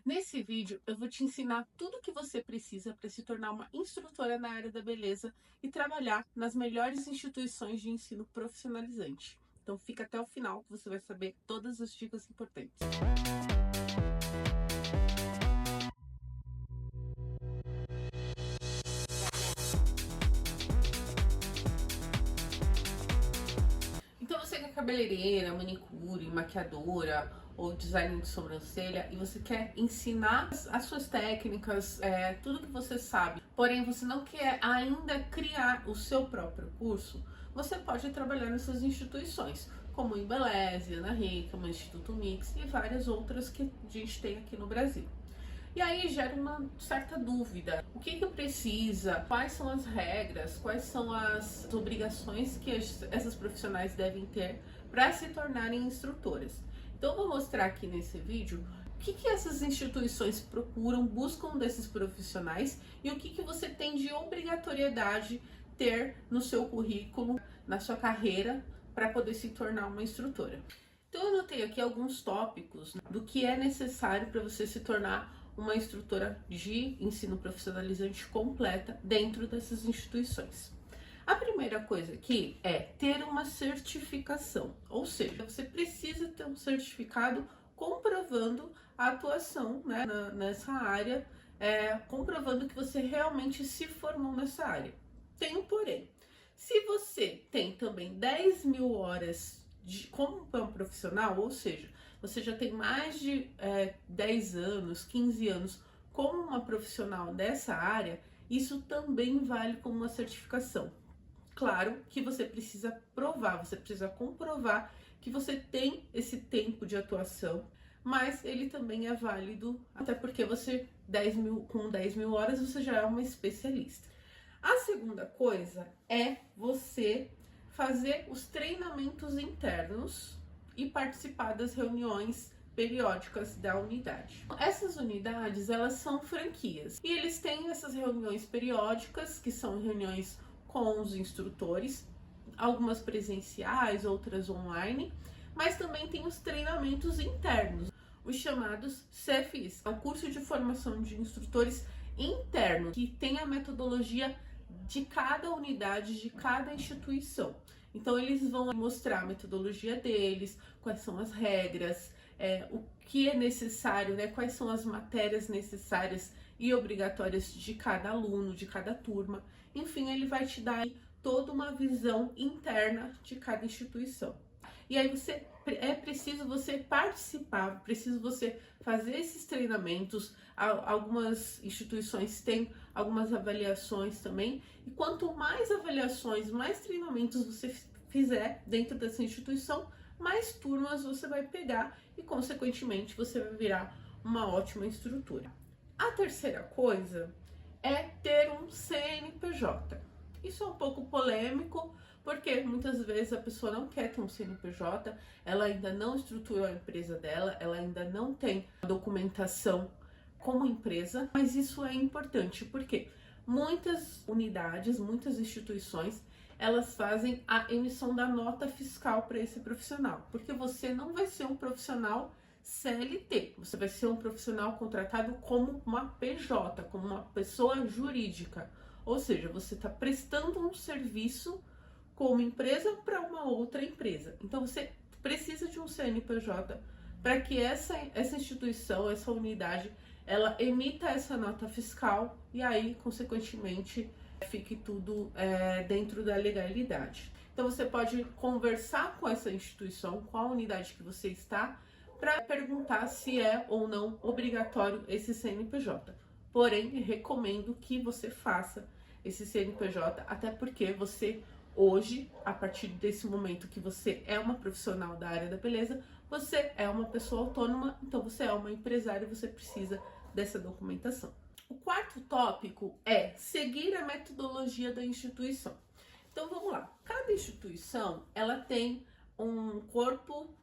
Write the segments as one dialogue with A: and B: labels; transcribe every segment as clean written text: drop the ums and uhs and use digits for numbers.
A: Nesse vídeo, eu vou te ensinar tudo o que você precisa para se tornar uma instrutora na área da beleza e trabalhar nas melhores instituições de ensino profissionalizante. Então fica até o final que você vai saber todas as dicas importantes. Então você que é cabeleireira, manicure, maquiadora ou design de sobrancelha e você quer ensinar as suas técnicas, tudo que você sabe, porém você não quer ainda criar o seu próprio curso, você pode trabalhar nessas instituições, como o Embeleze, Ana Hickman, Instituto Mix e várias outras que a gente tem aqui no Brasil. E aí gera uma certa dúvida. O que precisa? Quais são as regras? Quais são as obrigações que essas profissionais devem ter para se tornarem instrutoras? Então eu vou mostrar aqui nesse vídeo o que essas instituições procuram, buscam desses profissionais e o que você tem de obrigatoriedade ter no seu currículo, na sua carreira, para poder se tornar uma instrutora. Então eu anotei aqui alguns tópicos do que é necessário para você se tornar uma instrutora de ensino profissionalizante completa dentro dessas instituições. A primeira coisa aqui é ter uma certificação, ou seja, você precisa ter um certificado comprovando a atuação, né, nessa área, comprovando que você realmente se formou nessa área. Tem um porém. Se você tem também 10.000 horas como um profissional, ou seja, você já tem mais de 10 anos, 15 anos como uma profissional dessa área, isso também vale como uma certificação. Claro que você precisa provar, você precisa comprovar que você tem esse tempo de atuação, mas ele também é válido, até porque você, com 10.000 horas, você já é uma especialista. A segunda coisa é você fazer os treinamentos internos e participar das reuniões periódicas da unidade. Essas unidades, elas são franquias e eles têm essas reuniões periódicas, que são reuniões com os instrutores, algumas presenciais, outras online, mas também tem os treinamentos internos, os chamados CFIs, é o curso de formação de instrutores interno, que tem a metodologia de cada unidade, de cada instituição. Então eles vão mostrar a metodologia deles, quais são as regras, o que é necessário, né? Quais são as matérias necessárias e obrigatórias de cada aluno, de cada turma. Enfim, ele vai te dar toda uma visão interna de cada instituição. E aí é preciso você participar, preciso você fazer esses treinamentos. Algumas instituições têm algumas avaliações também. E quanto mais avaliações, mais treinamentos você fizer dentro dessa instituição, mais turmas você vai pegar e, consequentemente, você vai virar uma ótima instrutora. A terceira coisa é ter um CNPJ. Isso é um pouco polêmico, porque muitas vezes a pessoa não quer ter um CNPJ, ela ainda não estruturou a empresa dela, ela ainda não tem documentação como empresa, mas isso é importante, porque muitas unidades, muitas instituições, elas fazem a emissão da nota fiscal para esse profissional, porque você não vai ser um profissional CLT, você vai ser um profissional contratado como uma PJ, como uma pessoa jurídica, ou seja, você está prestando um serviço como empresa para uma outra empresa. Então você precisa de um CNPJ para que essa instituição, essa unidade, ela emita essa nota fiscal e aí, consequentemente, fique tudo dentro da legalidade. Então você pode conversar com essa instituição, com a unidade que você está, para perguntar se é ou não obrigatório esse CNPJ. Porém, recomendo que você faça esse CNPJ, até porque você hoje, a partir desse momento que você é uma profissional da área da beleza, você é uma pessoa autônoma, então você é uma empresária e você precisa dessa documentação. O quarto tópico é seguir a metodologia da instituição. Então vamos lá. Cada instituição, ela tem um corpo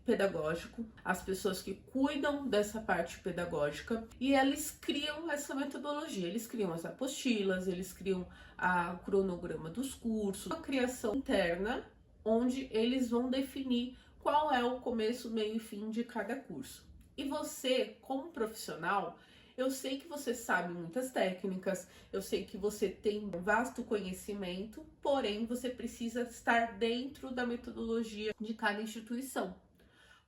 A: pedagógico, as pessoas que cuidam dessa parte pedagógica, e eles criam essa metodologia, eles criam as apostilas, eles criam o cronograma dos cursos, a criação interna, onde eles vão definir qual é o começo, meio e fim de cada curso. E você, como profissional, eu sei que você sabe muitas técnicas, eu sei que você tem vasto conhecimento, porém você precisa estar dentro da metodologia de cada instituição.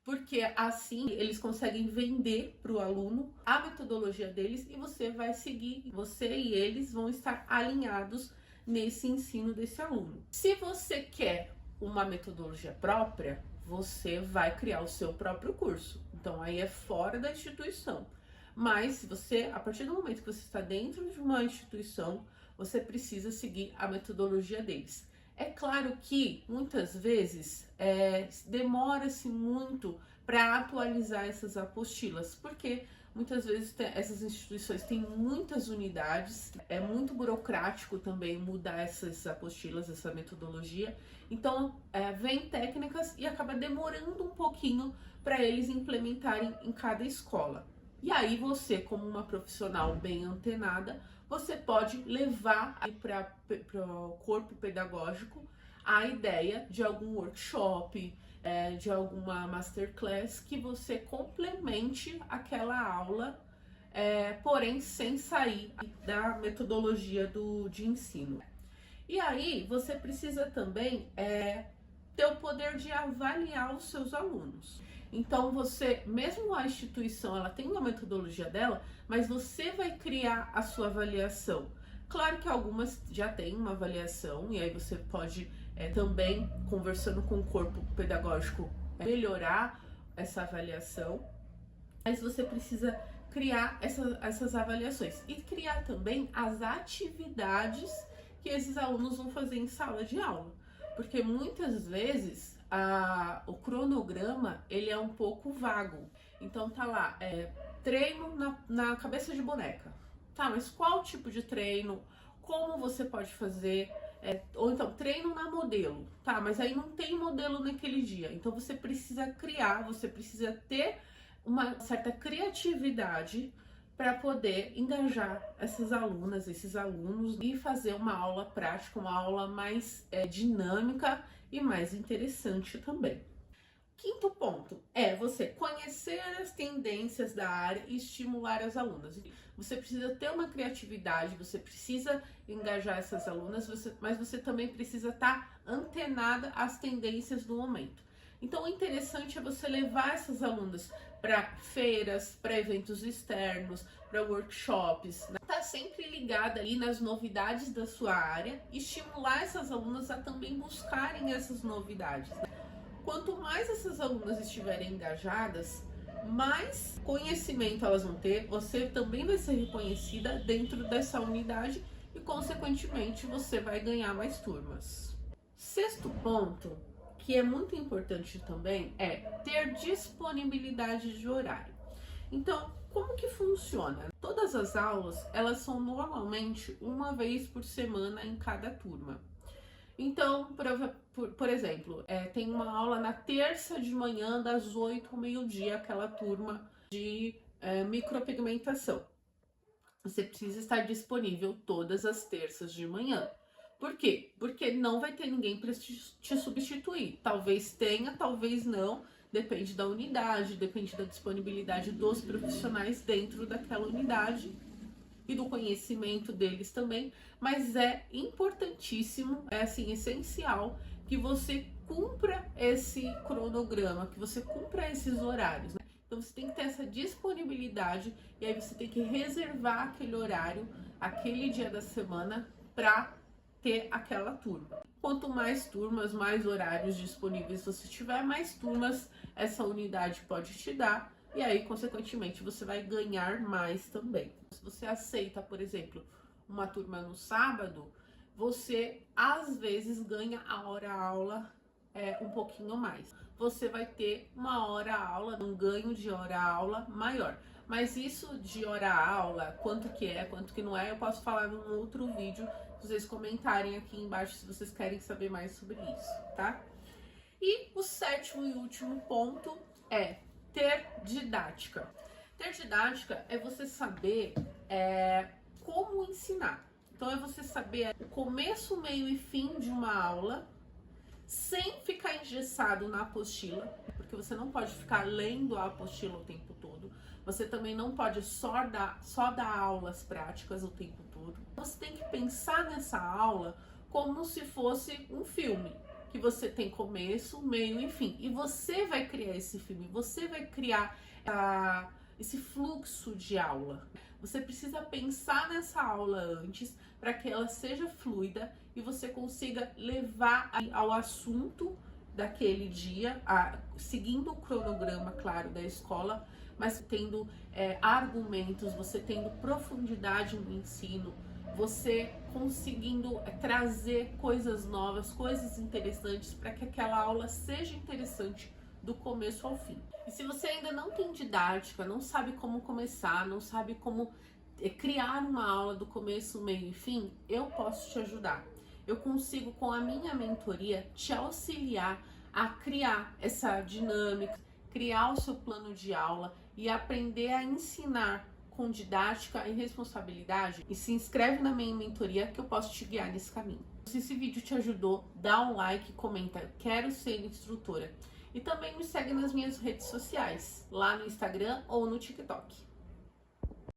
A: Porque assim eles conseguem vender para o aluno a metodologia deles e você vai seguir, você e eles vão estar alinhados nesse ensino desse aluno. Se você quer uma metodologia própria, você vai criar o seu próprio curso. Então aí é fora da instituição. Mas se você, a partir do momento que você está dentro de uma instituição, você precisa seguir a metodologia deles. É claro que muitas vezes demora-se muito para atualizar essas apostilas, porque muitas vezes essas instituições têm muitas unidades, é muito burocrático também mudar essas apostilas, essa metodologia. Então, vem técnicas e acaba demorando um pouquinho para eles implementarem em cada escola. E aí você, como uma profissional bem antenada, você pode levar para o corpo pedagógico a ideia de algum workshop, de alguma masterclass que você complemente aquela aula, porém sem sair da metodologia de ensino. E aí você precisa também ter o poder de avaliar os seus alunos. Então você, mesmo a instituição, ela tem uma metodologia dela, mas você vai criar a sua avaliação. Claro que algumas já têm uma avaliação e aí você pode também, conversando com o corpo pedagógico, melhorar essa avaliação, mas você precisa criar essas avaliações e criar também as atividades que esses alunos vão fazer em sala de aula, porque muitas vezes o cronograma ele é um pouco vago. Então tá lá, treino na cabeça de boneca. Tá, mas qual tipo de treino? Como você pode fazer? Ou então, treino na modelo. Tá, mas aí não tem modelo naquele dia. Então você precisa criar, você precisa ter uma certa criatividade para poder engajar essas alunas, esses alunos e fazer uma aula prática, uma aula mais dinâmica e mais interessante também. Quinto ponto é você conhecer as tendências da área e estimular as alunas. Você precisa ter uma criatividade, você precisa engajar essas alunas, mas você também precisa estar antenada às tendências do momento. Então, o interessante é você levar essas alunas para feiras, para eventos externos, para workshops, né? Tá sempre ligada ali nas novidades da sua área e estimular essas alunas a também buscarem essas novidades, né? Quanto mais essas alunas estiverem engajadas, mais conhecimento elas vão ter, você também vai ser reconhecida dentro dessa unidade e, consequentemente, você vai ganhar mais turmas. Sexto ponto, que é muito importante também, é ter disponibilidade de horário. Então, como que funciona? Todas as aulas, elas são normalmente uma vez por semana em cada turma. Então, por exemplo, tem uma aula na terça de manhã, das 8 ao meio-dia, aquela turma de micropigmentação. Você precisa estar disponível todas as terças de manhã. Por quê? Porque não vai ter ninguém para te substituir. Talvez tenha, talvez não. Depende da unidade, depende da disponibilidade dos profissionais dentro daquela unidade e do conhecimento deles também, mas é importantíssimo, é assim, essencial que você cumpra esse cronograma, que você cumpra esses horários, né? Então você tem que ter essa disponibilidade e aí você tem que reservar aquele horário, aquele dia da semana para ter aquela turma. Quanto mais turmas, mais horários disponíveis você tiver, mais turmas essa unidade pode te dar. E aí, consequentemente, você vai ganhar mais também. Se você aceita, por exemplo, uma turma no sábado, você às vezes ganha a hora-aula um pouquinho mais. Você vai ter uma hora-aula, um ganho de hora-aula maior. Mas isso de hora-aula, quanto que é, quanto que não é, eu posso falar num outro vídeo, se vocês comentarem aqui embaixo se vocês querem saber mais sobre isso, tá? E o sétimo e último ponto é ter didática. Ter didática é você saber como ensinar. Então é você saber o começo, meio e fim de uma aula sem ficar engessado na apostila, porque você não pode ficar lendo a apostila o tempo todo. Você também não pode só dar aulas práticas o tempo todo. Você tem que pensar nessa aula como se fosse um filme, que você tem começo, meio e fim. E você vai criar esse filme, você vai criar esse fluxo de aula. Você precisa pensar nessa aula antes para que ela seja fluida e você consiga levar ao assunto daquele dia, seguindo o cronograma, claro, da escola, mas tendo argumentos, você tendo profundidade no ensino, você conseguindo trazer coisas novas, coisas interessantes para que aquela aula seja interessante do começo ao fim. E se você ainda não tem didática, não sabe como começar, não sabe como criar uma aula do começo, meio e fim, eu posso te ajudar. Eu consigo, com a minha mentoria, te auxiliar a criar essa dinâmica, criar o seu plano de aula e aprender a ensinar com didática e responsabilidade. E se inscreve na minha mentoria que eu posso te guiar nesse caminho. Se esse vídeo te ajudou, dá um like, comenta, quero ser instrutora. E também me segue nas minhas redes sociais, lá no Instagram ou no TikTok.